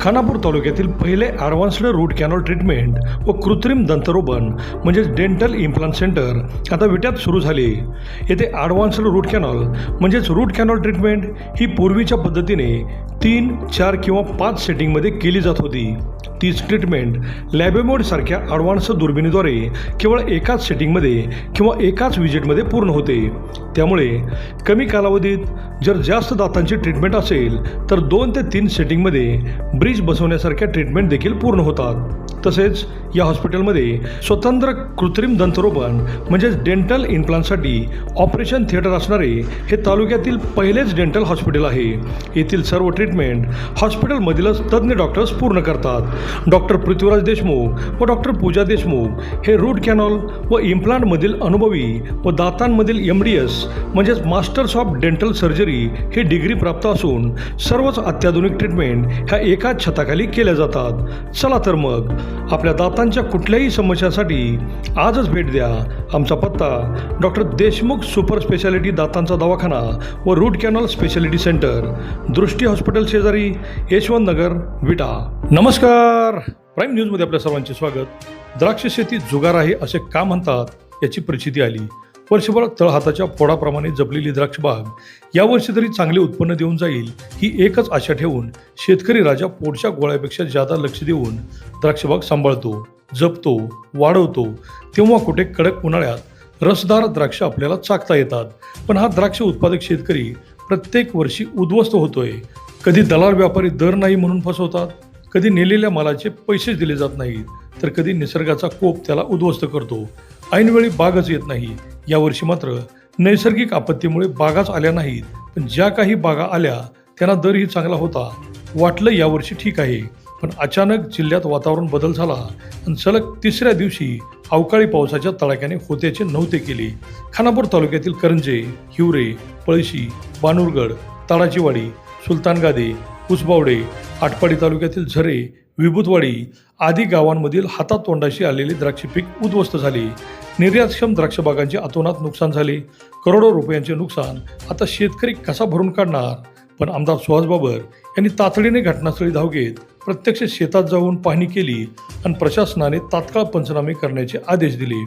खानापूर तालुक्यातील पहिले advanced route canal treatment व कृत्रिम दंतरोपण म्हणजेच डेंटल इम्प्लांट सेंटर आता विट्यात सुरू झाले. येथे ॲडव्हान्स्ड रूट कॅनॉल म्हणजेच रूट कॅनॉल ट्रीटमेंट ही पूर्वीच्या पद्धतीने 3, 4 किंवा 5 सेटिंगमध्ये केली जात होती. तीच ट्रीटमेंट लॅबेमोडसारख्या ॲडव्हान्स दुर्बिणीद्वारे केवळ एकाच सेटिंगमध्ये किंवा एकाच विजिटमध्ये पूर्ण होते. त्यामुळे कमी कालावधीत जर जास्त दातांची ट्रीटमेंट असेल तर 2 ते 3 सेटिंगमध्ये ब्रिज बसवण्यासारख्या ट्रीटमेंट देखील पूर्ण होतात. तसेच या हॉस्पिटलमध्ये स्वतंत्र कृत्रिम दंतरोपण म्हणजेच डेंटल इम्प्लांटसाठी ऑपरेशन थिएटर असणारे हे तालुक्यातील पहिलेच डेंटल हॉस्पिटल आहे. येथील सर्व ट्रीटमेंट हॉस्पिटलमधीलच तज्ज्ञ डॉक्टर्स पूर्ण करतात. डॉक्टर पृथ्वीराज देशमुख व डॉक्टर पूजा देशमुख हे रूट कॅनॉल व इम्प्लांटमधील अनुभवी व दातांमधील MDS म्हणजेच masters of dental surgery he degree प्राप्त असून सर्वच अत्याधुनिक ट्रीटमेंट ह्या एकाच छताखाली केल्या जातात. चला तर मग आपल्या दातांच्या कुठल्याही समस्यांसाठी आजच भेट द्या. आमचा पत्ता डॉक्टर देशमुख सुपर स्पेशालिटी दातांचा दवाखाना व रूट कॅनॉल स्पेशालिटी सेंटर, दृष्टी हॉस्पिटल शेजारी, यशवंत नगर, विटा. नमस्कार, प्राईम न्यूजमध्ये आपल्या सर्वांचे स्वागत. द्राक्ष शेती जुगार आहे असे का म्हणतात याची प्रचिती आली. वर्षभर तळहाताच्या पोडाप्रमाणे जपलेली द्राक्ष बाग यावर्षी तरी चांगले उत्पन्न देऊन जाईल ही एकच आशा ठेवून शेतकरी राजा पोटच्या गोळ्यापेक्षा जादा लक्ष देऊन द्राक्षबाग सांभाळतो, जपतो, वाढवतो. तेव्हा कुठे कडक उन्हाळ्यात रसदार द्राक्ष आपल्याला चाखता येतात. पण हा द्राक्ष उत्पादक शेतकरी प्रत्येक वर्षी उद्ध्वस्त होतोय. कधी दलाल व्यापारी दर नाही म्हणून फसवतात, कधी नेलेल्या मालाचे पैसेच दिले जात नाहीत, तर कधी निसर्गाचा कोप त्याला उद्ध्वस्त करतो. ऐनवेळी बागच येत नाही. यावर्षी मात्र नैसर्गिक आपत्तीमुळे बागाच आल्या नाहीत, पण ज्या काही बागा आल्या त्यांना दरही चांगला होता. वाटलं यावर्षी ठीक आहे, पण अचानक जिल्ह्यात वातावरण बदल झाला आणि सलग 3ऱ्या दिवशी अवकाळी पावसाच्या तडाख्याने होत्याचे नव्हते केले. खानापूर तालुक्यातील करंजे, हिवरे, पळशी, बानुरगड, ताडाचीवाडी, सुलतानगादे, उसबावडे, आटपाडी तालुक्यातील झरे, विभूतवाडी आदी गावांमधील हातातोंडाशी आलेले द्राक्ष पीक उद्ध्वस्त झाले. निर्यातक्षम द्राक्ष बागांचे अतोनात नुकसान झाले. करोडो रुपयांचे नुकसान आता शेतकरी कसा भरून काढणार? पण आमदार सुहास बाबर यांनी तातडीने घटनास्थळी धाव घेत प्रत्यक्ष शेतात जाऊन पाहणी केली आणि प्रशासनाने तात्काळ पंचनामे करण्याचे आदेश दिले.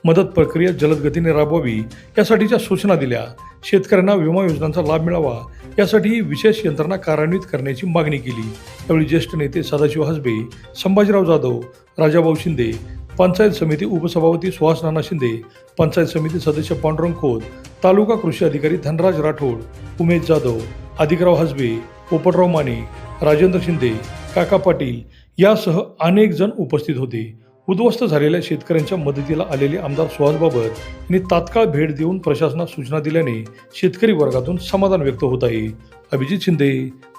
मदत प्रक्रिया जलद गतीने राबवावी यासाठीच्या सूचना दिल्या. शेतकऱ्यांना विमा योजनांचा लाभ मिळावा यासाठी विशेष यंत्रणा कार्यान्वित करण्याची मागणी केली. यावेळी ज्येष्ठ नेते सदाशिव हसबे, संभाजीराव जाधव, राजाभाऊ शिंदे, पंचायत समिती उपसभापती सुहास नाना शिंदे, पंचायत समिती सदस्य पांडुरंग खोत, तालुका कृषी अधिकारी धनराज राठोड, उमेश जाधव, अधिकराव हसबे, पोपटराव माने, राजेंद्र शिंदे, काका पाटील यासह अनेक जण उपस्थित होते. उद्ध्वस्त झालेल्या शेतकऱ्यांच्या मदतीला आलेले आमदार सुहास बाबर यांनी तात्काळ भेट देऊन प्रशासनास सूचना दिल्याने शेतकरी वर्गातून समाधान व्यक्त होत आहे. अभिजित शिंदे,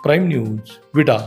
प्राईम न्यूज, विटा.